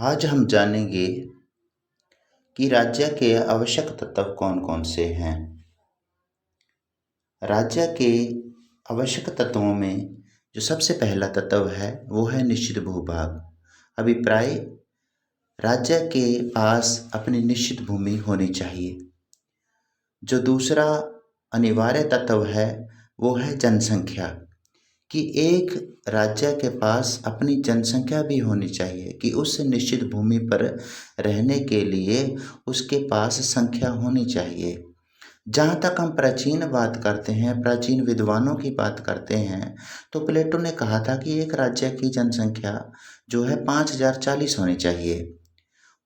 आज हम जानेंगे कि राज्य के आवश्यक तत्व कौन-कौन से हैं। राज्य के आवश्यक तत्वों में जो सबसे पहला तत्व है वो है निश्चित भूभाग। अभिप्राय, राज्य के पास अपनी निश्चित भूमि होनी चाहिए। जो दूसरा अनिवार्य तत्व है वो है जनसंख्या, कि एक राज्य के पास अपनी जनसंख्या भी होनी चाहिए, कि उस निश्चित भूमि पर रहने के लिए उसके पास संख्या होनी चाहिए। जहाँ तक हम प्राचीन बात करते हैं, प्राचीन विद्वानों की बात करते हैं, तो प्लेटो ने कहा था कि एक राज्य की जनसंख्या जो है 5040 होनी चाहिए।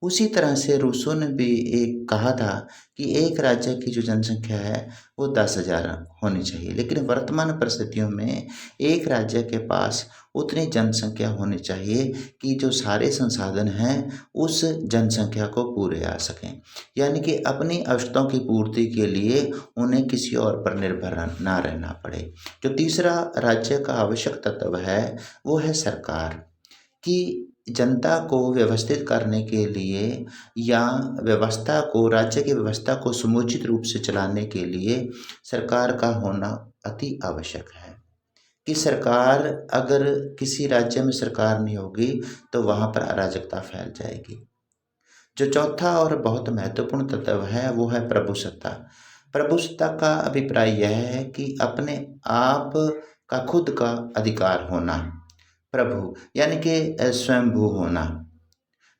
उसी तरह से रूसो ने भी एक कहा था कि एक राज्य की जो जनसंख्या है वो 10,000 होनी चाहिए। लेकिन वर्तमान परिस्थितियों में एक राज्य के पास उतनी जनसंख्या होनी चाहिए कि जो सारे संसाधन हैं उस जनसंख्या को पूरे आ सकें, यानी कि अपनी आवश्यकताओं की पूर्ति के लिए उन्हें किसी और पर निर्भर ना रहना पड़े। जो तीसरा राज्य का आवश्यक तत्व है वो है सरकार, कि जनता को व्यवस्थित करने के लिए या व्यवस्था को, राज्य की व्यवस्था को समुचित रूप से चलाने के लिए सरकार का होना अति आवश्यक है। कि सरकार, अगर किसी राज्य में सरकार नहीं होगी तो वहाँ पर अराजकता फैल जाएगी। जो चौथा और बहुत महत्वपूर्ण तत्व है वो है प्रभुसत्ता। प्रभुसत्ता का अभिप्राय यह है कि अपने आप का खुद का अधिकार होना। प्रभु यानी कि स्वयंभू होना।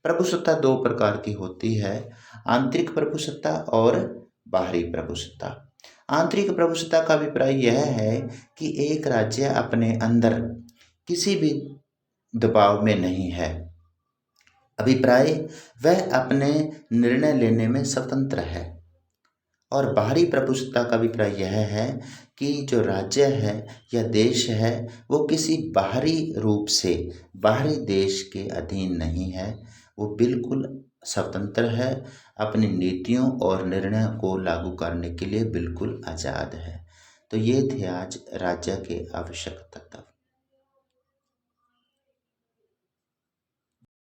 प्रभुसत्ता दो प्रकार की होती है, आंतरिक प्रभुसत्ता और बाहरी प्रभुसत्ता। आंतरिक प्रभुसत्ता का अभिप्राय यह है कि एक राज्य अपने अंदर किसी भी दबाव में नहीं है। अभिप्राय, वह अपने निर्णय लेने में स्वतंत्र है। और बाहरी प्रभुसत्ता का अभिप्राय यह है कि जो राज्य है या देश है वो किसी बाहरी रूप से, बाहरी देश के अधीन नहीं है, वो बिल्कुल स्वतंत्र है, अपनी नीतियों और निर्णयों को लागू करने के लिए बिल्कुल आज़ाद है। तो ये थे आज राज्य के आवश्यक तत्व।